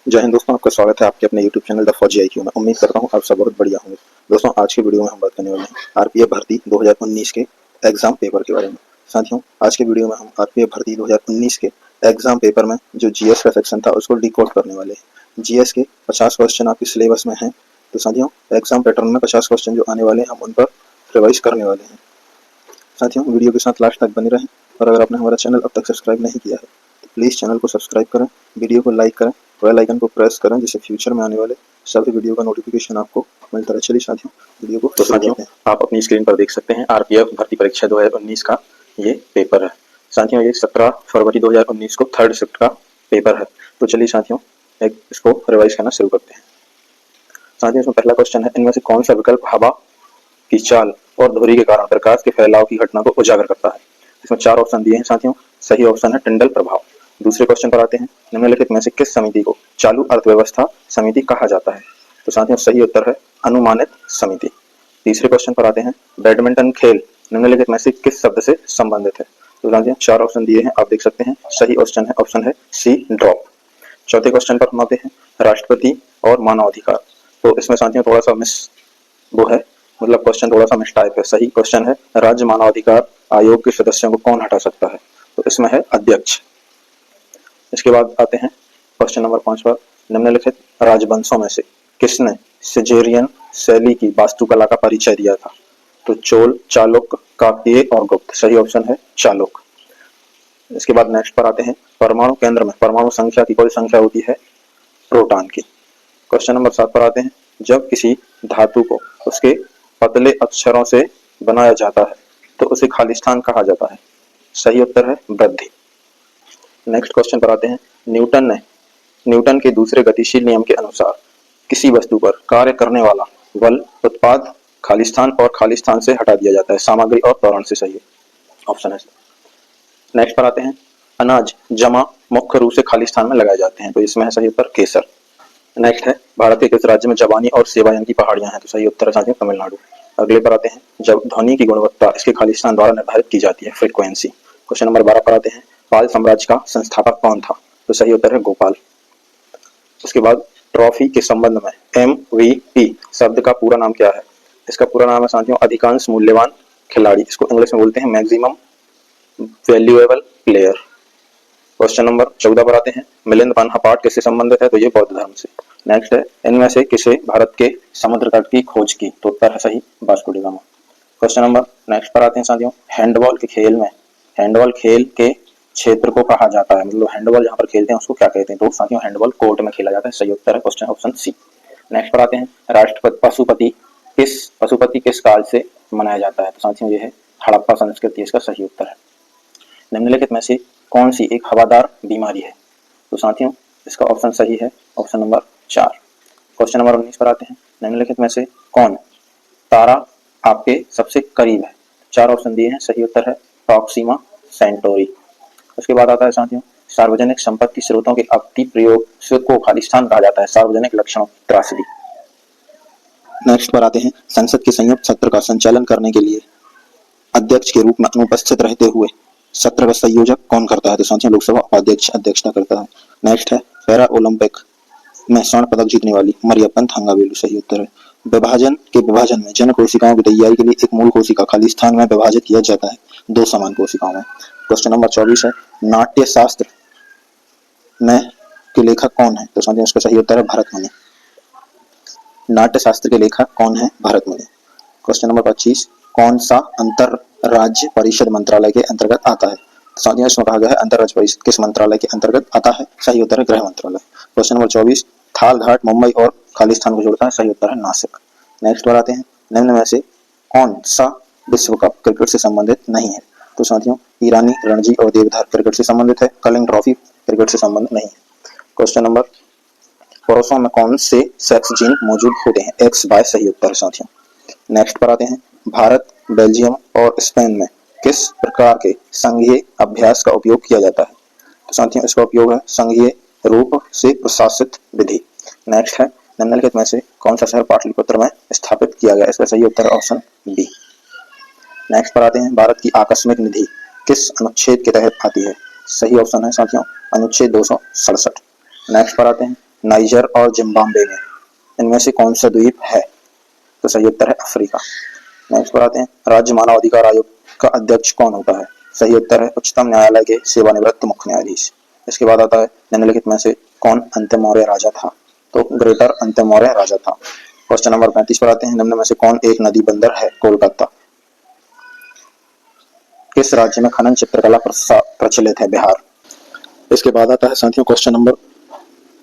जय हिंद दोस्तों, आपका स्वागत है आपके अपने YouTube चैनल द फौजी IQ में। उम्मीद करता हूँ आप सब बहुत बढ़िया होंगे। दोस्तों, आज की वीडियो में हम बात करने वाले हैं आरपीएफ भर्ती 2019 के एग्जाम पेपर के बारे में। साथियों, आज के वीडियो में हम आरपीएफ भर्ती 2019 के एग्जाम पेपर में जो जीएस का सेक्शन था उसको डिकोड करने वाले हैं। जीएस के 50 क्वेश्चन आपके सिलेबस में हैं। तो साथियों, एग्जाम पैटर्न में 50 क्वेश्चन जो आने वाले हैं हम उन पर रिवाइज करने वाले हैं। साथियों, वीडियो के साथ लास्ट तक बने रहें और अगर आपने हमारा चैनल अब तक सब्सक्राइब नहीं किया है तो प्लीज़ चैनल को सब्सक्राइब करें, वीडियो को लाइक करें, बेल आइकन को प्रेस करें जिससे फ्यूचर में आने वाले सभी वीडियो का नोटिफिकेशन आपको मिलता रहे। चलिए साथियों, वीडियो को साथियों, आप अपनी स्क्रीन पर देख सकते हैं आरपीएफ भर्ती परीक्षा 2019 का ये पेपर है। साथियों, ये 17 फरवरी 2019 को थर्ड शिफ्ट का पेपर है। तो चलिए साथियों, इसको रिवाइज करना शुरू करते हैं। साथियों, इसमें पहला क्वेश्चन है, इनमें से कौन सा विकल्प हवा की चाल और धुरी के कारण प्रकाश के फैलाव की घटना को उजागर करता है? इसमें 4 ऑप्शन दिए हैं साथियों। सही ऑप्शन है टिंडल प्रभाव। दूसरे क्वेश्चन पर आते हैं, निम्नलिखित में से किस समिति को चालू अर्थव्यवस्था समिति कहा जाता है? तो साथियों, सही उत्तर है अनुमानित समिति। तीसरे क्वेश्चन पर आते हैं, बैडमिंटन खेल निम्नलिखित में से किस शब्द से संबंधित है? तो साथियों, 4 ऑप्शन दिए हैं, आप देख सकते हैं। सही ऑप्शन है सी ड्रॉप। चौथे क्वेश्चन पर हम आते हैं, राष्ट्रपति और मानवाधिकार। तो इसमें साथियों थोड़ा सा मतलब क्वेश्चन थोड़ा सा मिस टाइप है। सही क्वेश्चन है, राज्य मानवाधिकार आयोग के सदस्यों को कौन हटा सकता है? तो इसमें है अध्यक्ष। इसके बाद आते हैं क्वेश्चन नंबर 5 पर, निम्नलिखित राजवंशों में से किसने सिजेरियन शैली की वास्तुकला का परिचय दिया था? तो चोल, चालुक्य, काकतीय और गुप्त। सही ऑप्शन है चालुक्य। इसके बाद नेक्स्ट पर आते हैं, परमाणु केंद्र में परमाणु संख्या की कुल संख्या होती है प्रोटॉन की। क्वेश्चन नंबर 7 पर आते हैं, जब किसी धातु को उसके पतले अक्षरों से बनाया जाता है तो उसे खालिस्तान कहा जाता है? सही उत्तर है वृद्धि। नेक्स्ट क्वेश्चन पर आते हैं, न्यूटन के दूसरे गतिशील नियम के अनुसार किसी वस्तु पर कार्य करने वाला बल उत्पाद खालिस्तान और खालिस्तान से हटा दिया जाता है, सामग्री और त्वरण से। सही ऑप्शन है। नेक्स्ट पर आते हैं, अनाज जमा मुख्य रूप से खालिस्तान में लगाए जाते हैं, तो इसमें है सही उत्तर केसर। नेक्स्ट है, भारत के किस राज्य में जवानी और सेवायन की पहाड़ियां हैं? तो सही उत्तर है साथियों तमिलनाडु। अगले पर आते हैं, जब ध्वनि की गुणवत्ता इसके खालिस्तान द्वारा निर्धारित की जाती है, फ्रीक्वेंसी। क्वेश्चन नंबर 12 पर आते हैं, पाल साम्राज्य का संस्थापक कौन था? तो सही उत्तर है गोपाल। उसके बाद ट्रॉफी के संबंध में MVP शब्द का पूरा नाम क्या है? इसका पूरा नाम है साथियों अधिकांश मूल्यवान खिलाड़ी। इसको इंग्लिश में बोलते हैं maximum valuable player. Question number 14 पर आते हैं, मिलिंद बनपाट किससे संबंधित है? तो ये बौद्ध धर्म से। नेक्स्ट है, इनमें से किसे भारत के समुद्र तट की खोज की? तो उत्तर है सही Vasco D gamma. Question number next पर आते हैं साथियों, हैंडबॉल के खेल में हैंडबॉल खेल के क्षेत्र को कहा जाता है, मतलब हैंडबॉल जहां पर खेलते हैं उसको क्या कहते हैं? तो साथियों हैंडबॉल कोर्ट में खेला जाता है। सही उत्तर है क्वेश्चन ऑप्शन सी। नेक्स्ट पर आते हैं, राष्ट्रपति पशुपति किस काल से मनाया जाता है? तो साथियों ये है हड़प्पा संस्कृति, इसका सही उत्तर है। निम्नलिखित में से कौन सी एक हवादार बीमारी है? तो साथियों इसका ऑप्शन सही है ऑप्शन नंबर 4। क्वेश्चन नंबर 19 पर आते हैं, निम्नलिखित में से कौन तारा आपके सबसे करीब है? 4 ऑप्शन दिए हैं, सही उत्तर है प्रॉक्सिमा सेंटोरी। उसके बाद आता है साथियों, सार्वजनिक संपत्ति स्रोतों के अति प्रयोग को खालिस्तान कहा जाता है, सार्वजनिक लक्षणों त्रासदी। नेक्स्ट पर आते हैं, संसद के संयुक्त सत्र का संचालन करने के लिए अध्यक्ष के रूप में अनुपस्थित रहते हुए सत्र का संयोजक कौन करता है? तो साथियों लोकसभा उपाध्यक्ष अध्यक्षता करता है। नेक्स्ट है, पैरा ओलंपिक में स्वर्ण पदक जीतने वाली मरियप्पन थंगावेलु। सही उत्तर है। विभाजन में जन कोशिकाओं की तैयारी के लिए एक मूल कोशिका खालिस्तान में विभाजित किया जाता है 2 समान कोशिकाओं में। क्वेश्चन नंबर 24 है, नाट्य शास्त्र में के लेखक कौन है? तो साथियों इसका सही उत्तर है भरतमुनि। नाट्य शास्त्र के लेखक कौन है? भरतमुनि। क्वेश्चन नंबर 25, कौन सा अंतर राज्य परिषद मंत्रालय के अंतर्गत आता है? साथियों इसमें कहा गया है अंतर राज्य परिषद किस मंत्रालय के अंतर्गत आता है? सही उत्तर है गृह मंत्रालय। क्वेश्चन नंबर 24, थाल घाट मुंबई और खालिस्तान को जोड़ता है, सही उत्तर है नासिक। नेक्स्ट पर आते हैं, निम्न में से कौन सा विश्व कप क्रिकेट से संबंधित नहीं है? तो साथियों ईरानी, रणजी और देवधर क्रिकेट से संबंधित है, कलिंग ट्रॉफी क्रिकेट से संबंधित नहीं है। क्वेश्चन नंबर, पुरुषों में कौन से सेक्स जीन मौजूद होते हैं? XY सही उत्तर है साथियों। नेक्स्ट पर आते हैं, भारत, बेल्जियम और स्पेन में किस प्रकार के संघीय अभ्यास का उपयोग किया जाता है? तो साथियों इसका उपयोग है संघीय रूप से प्रशासित विधि। नेक्स्ट है, निम्नलिखित में से कौन सा शहर पाटलिपुत्र में स्थापित किया गया? इसका सही उत्तर है ऑप्शन बी। नेक्स्ट पर आते हैं, भारत की आकस्मिक निधि किस अनुच्छेद के तहत आती है? सही ऑप्शन है साथियों अनुच्छेद 267। नेक्स्ट पर आते हैं, नाइजर और जिम्बाब्वे में। इनमें से कौन सा द्वीप है? तो सही उत्तर है अफ्रीका। नेक्स्ट पर आते हैं, राज्य मानव अधिकार आयोग का अध्यक्ष कौन होता है? सही उत्तर है उच्चतम न्यायालय के सेवानिवृत्त मुख्य न्यायाधीश। इसके बाद आता है, निम्नलिखित में से कौन अंतिम मौर्य राजा था? तो ग्रेटर अंतिम मौर्य राजा था। क्वेश्चन नंबर 35 पर आते हैं, निम्न में से कौन एक नदी बंदर है? कोलकाता। किस राज्य में खनन चित्रकला प्रचलित है? बिहार। इसके बाद आता है साथियों क्वेश्चन नंबर,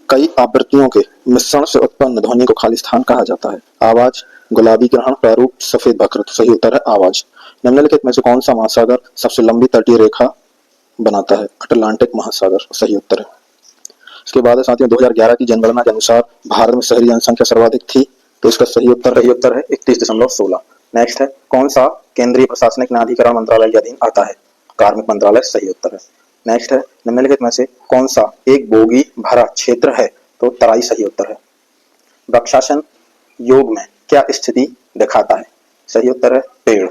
कई आवृत्तियों के मिश्रण से उत्पन्न ध्वनि को खालिस्तान कहा जाता है? आवाज, गुलाबी ग्रहण, प्रारूप, सफेद बकर। तो सही उत्तर है आवाज। निम्नलिखित में से कौन सा महासागर सबसे लंबी तटीय रेखा बनाता है? अटलांटिक महासागर। सही उत्तर है। इसके बाद है साथियों 2011 की जनगणना के अनुसार भारत में शहरी जनसंख्या सर्वाधिक थी, तो इसका सही उत्तर है 31.16। नेक्स्ट है, कौन सा केंद्रीय प्रशासनिक न्यायाधिकरण मंत्रालय के अधीन आता है? कार्मिक मंत्रालय। सही उत्तर है। नेक्स्ट है, निम्नलिखित में से कौन सा एक बोगी भरा क्षेत्र है? तो तराई सही उत्तर है। वृक्षासन योग में क्या स्थिति दिखाता है? सही उत्तर है पेड़।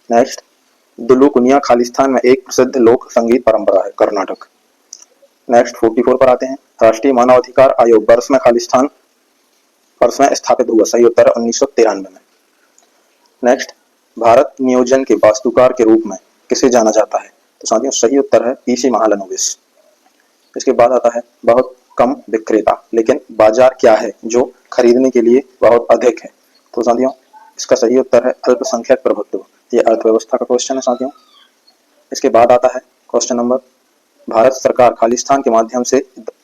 नेक्स्ट, दुलुकुनिया खालिस्तान में एक प्रसिद्ध लोक संगीत परंपरा है, कर्नाटक। नेक्स्ट 44 पर आते हैं, राष्ट्रीय मानवाधिकार आयोग वर्ष में खालिस्तान वर्ष में स्थापित हुआ? सही उत्तर है 1993 में। नेक्स्ट, भारत नियोजन के वास्तुकार के रूप में किसे जाना जाता है? तो साथियों सही उत्तर है पीसी महालनोबिस। इसके बाद आता है, बहुत कम विक्रेता लेकिन बाजार क्या है जो खरीदने के लिए बहुत अधिक है? तो साथियों इसका सही उत्तर है अल्पसंख्यक प्रभुत्व। ये अर्थव्यवस्था का क्वेश्चन है साथियों। इसके बाद आता है क्वेश्चन नंबर, भारत सरकार खालिस्तान के माध्यम से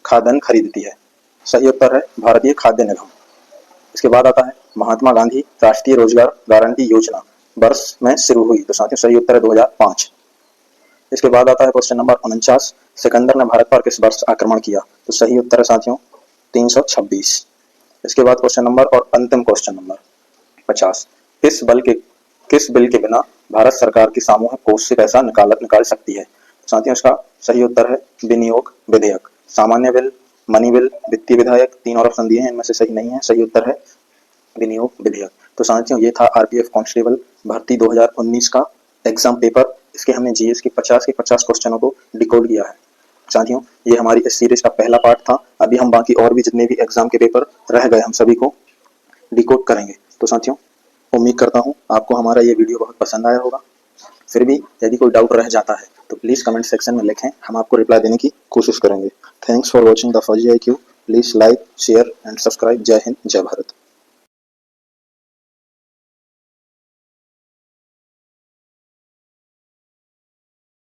खाद्यान्न खरीदती है? सही उत्तर है भारतीय खाद्य निगम। इसके बाद आता है, महात्मा गांधी राष्ट्रीय रोजगार गारंटी योजना वर्ष में शुरू हुई? तो साथियों सही उत्तर है 2005। इसके बाद आता है क्वेश्चन नंबर 49, सिकंदर ने भारत पर किस वर्ष आक्रमण किया? तो सही उत्तर है साथियों 326। इसके बाद क्वेश्चन नंबर और अंतिम क्वेश्चन नंबर 50, किस बिल के बिना भारत सरकार की सामूहिक कोष से पैसा निकाल सकती है? साथियों इसका सही उत्तर है विनियोग विधेयक। सामान्य बिल, मनी बिल, वित्तीय विधेयक, तीन और ऑप्शन दिए हैं, इनमें से सही नहीं है। सही उत्तर है विनियोग विधेयक। तो साथियों ये था आरपीएफ कांस्टेबल भर्ती 2019 का एग्जाम पेपर। इसके हमने जीएस के 50 क्वेश्चनों को डिकोड किया है। साथियों ये हमारी इस सीरीज का पहला पार्ट था। अभी हम बाकी और भी जितने भी एग्जाम के पेपर रह गए हम सभी को डिकोड करेंगे। तो साथियों उम्मीद करता हूँ आपको हमारा ये वीडियो बहुत पसंद आया होगा। फिर भी यदि कोई डाउट रह जाता है तो प्लीज़ कमेंट सेक्शन में लिखें, हम आपको रिप्लाई देने की कोशिश करेंगे। थैंक्स फॉर वॉचिंग द फौजी IQ। Please like, share and subscribe. जय हिंद, जय भारत।